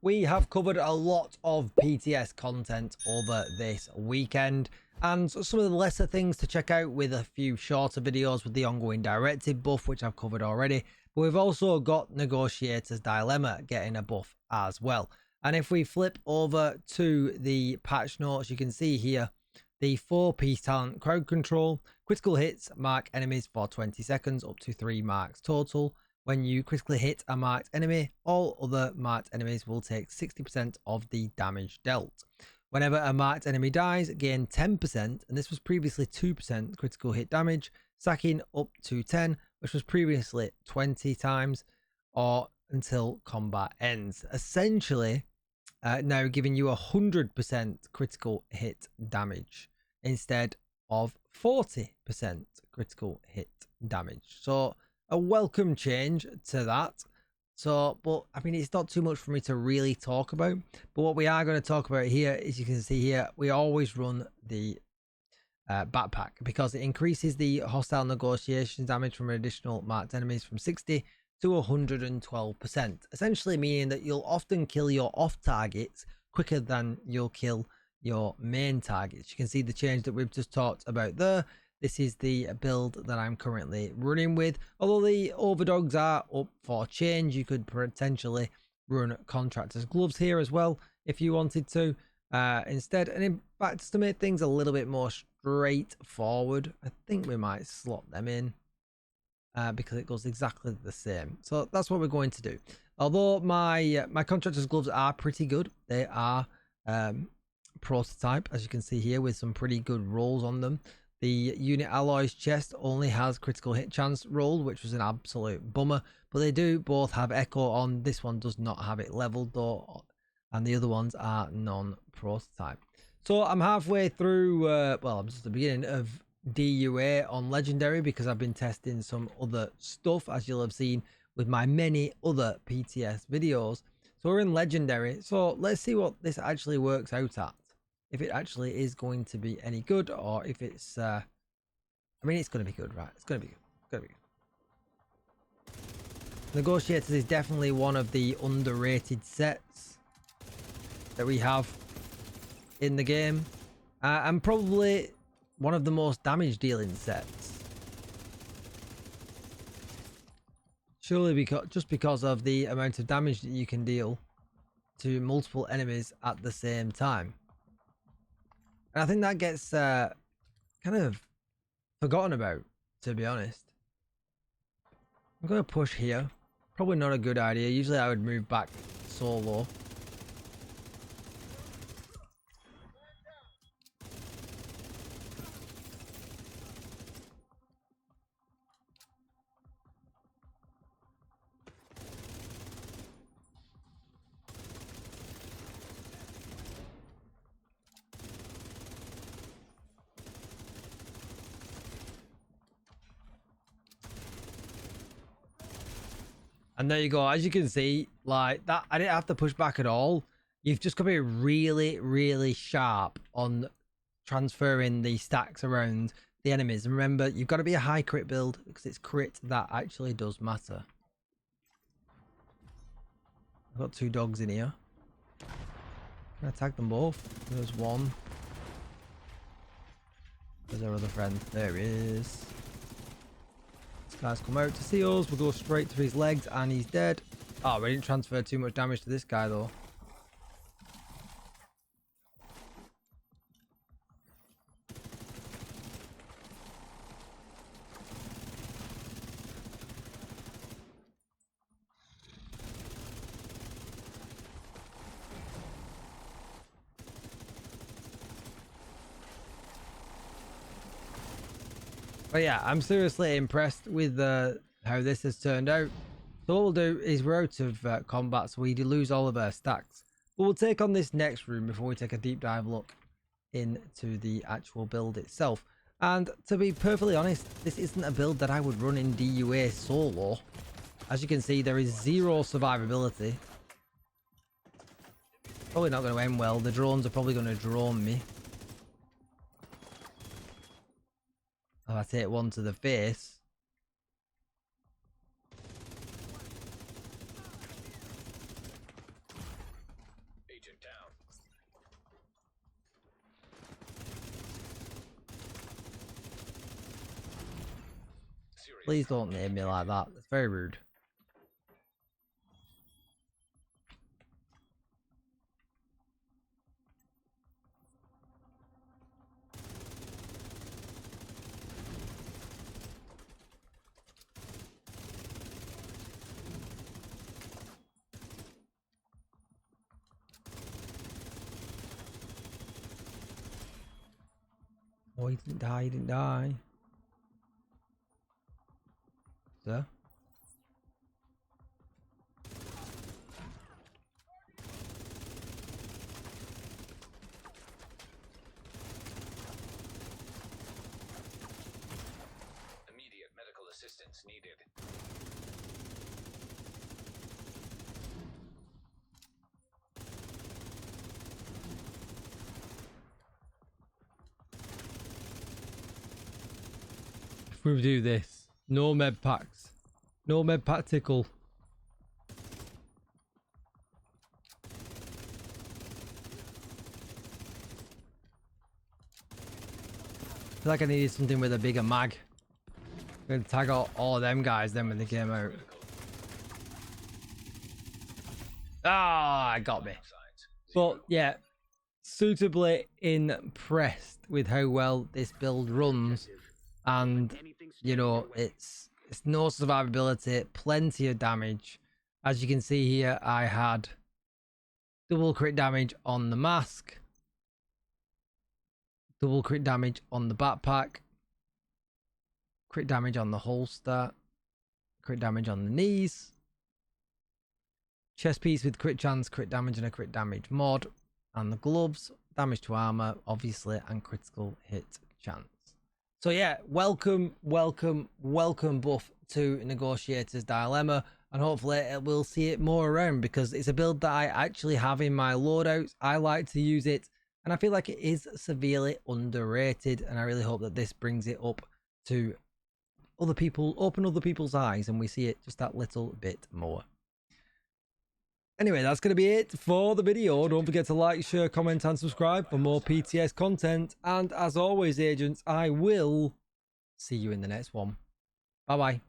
we have covered a lot of PTS content over this weekend, and some of the lesser things to check out with a few shorter videos with the ongoing directive buff, which I've covered already. But we've also got Negotiator's Dilemma getting a buff as well. And if we flip over to the patch notes, you can see here the 4-piece talent: crowd control, critical hits mark enemies for 20 seconds, up to 3 marks total. When you critically hit a marked enemy, all other marked enemies will take 60% of the damage dealt. Whenever a marked enemy dies, gain 10%, and this was previously 2% critical hit damage, stacking up to 10, which was previously 20 times, or until combat ends. Essentially, now giving you 100% critical hit damage instead of 40% critical hit damage. So a welcome change to that. So, but I mean, it's not too much for me to really talk about. But what we are going to talk about here is, you can see here, we always run the backpack because it increases the hostile negotiation damage from additional marked enemies from 60 to 112%, essentially meaning that you'll often kill your off targets quicker than you'll kill your main targets. You can see the change that we've just talked about there. This is the build that I'm currently running with. Although the overdogs are up for change, you could potentially run contractor's gloves here as well if you wanted to instead. And in fact, to make things a little bit more straightforward, I think we might slot them in because it goes exactly the same. So that's what we're going to do. Although my contractor's gloves are pretty good, they are prototype, as you can see here, with some pretty good rolls on them. The unit alloys chest only has critical hit chance rolled, which was an absolute bummer, but they do both have echo on. This one does not have it leveled though, and the other ones are non-prototype. So I'm halfway through, well, I'm just at the beginning of DUA on legendary because I've been testing some other stuff, as you'll have seen with my many other PTS videos. So we're in legendary, so let's see what this actually works out at. If it actually is going to be any good, or if it's I mean, it's going to be good, right? It's going to be good. It's going to be good. Negotiators is definitely one of the underrated sets that we have in the game, and probably one of the most damage dealing sets. Surely because of the amount of damage that you can deal to multiple enemies at the same time. And I think that gets kind of forgotten about, to be honest. I'm going to push here. Probably not a good idea. Usually I would move back solo. And there you go. As you can see, like that, I didn't have to push back at all. You've just got to be really, really sharp on transferring the stacks around the enemies. And remember, you've got to be a high crit build because it's crit that actually does matter. I've got 2 dogs in here. Can I tag them both? There's one. There's our other friend. There he is. Guys come out to see us. We'll go straight to his legs and he's dead. Oh, we didn't transfer too much damage to this guy though. But yeah, I'm seriously impressed with how this has turned out. So what we'll do is we're out of combat, so we lose all of our stacks. But we'll take on this next room before we take a deep dive look into the actual build itself. And to be perfectly honest, this isn't a build that I would run in DUA solo. As you can see, there is 0 survivability. Probably not going to end well. The drones are probably going to drone me. If I take one to the face. Please don't name me like that. It's very rude. Oh, he didn't die, he didn't die. Sir? Immediate medical assistance needed. If we do this, no med packs. No med pack tickle. I feel like I needed something with a bigger mag. I'm gonna tag out all of them guys then when they came out. Ah, got me. But yeah, suitably impressed with how well this build runs. And you know, it's no survivability, plenty of damage. As you can see here, I had double crit damage on the mask, double crit damage on the backpack, crit damage on the holster, crit damage on the knees, chest piece with crit chance, crit damage and a crit damage mod, and the gloves, damage to armor obviously, and critical hit chance. So yeah, welcome buff to Negotiator's Dilemma, and hopefully we'll see it more around, because it's a build that I actually have in my loadouts. I like to use it, and I feel like it is severely underrated, and I really hope that this brings it up to other people, open other people's eyes, and we see it just that little bit more. Anyway, that's going to be it for the video. Don't forget to like, share, comment, and subscribe for more PTS content. And as always, agents, I will see you in the next one. Bye-bye.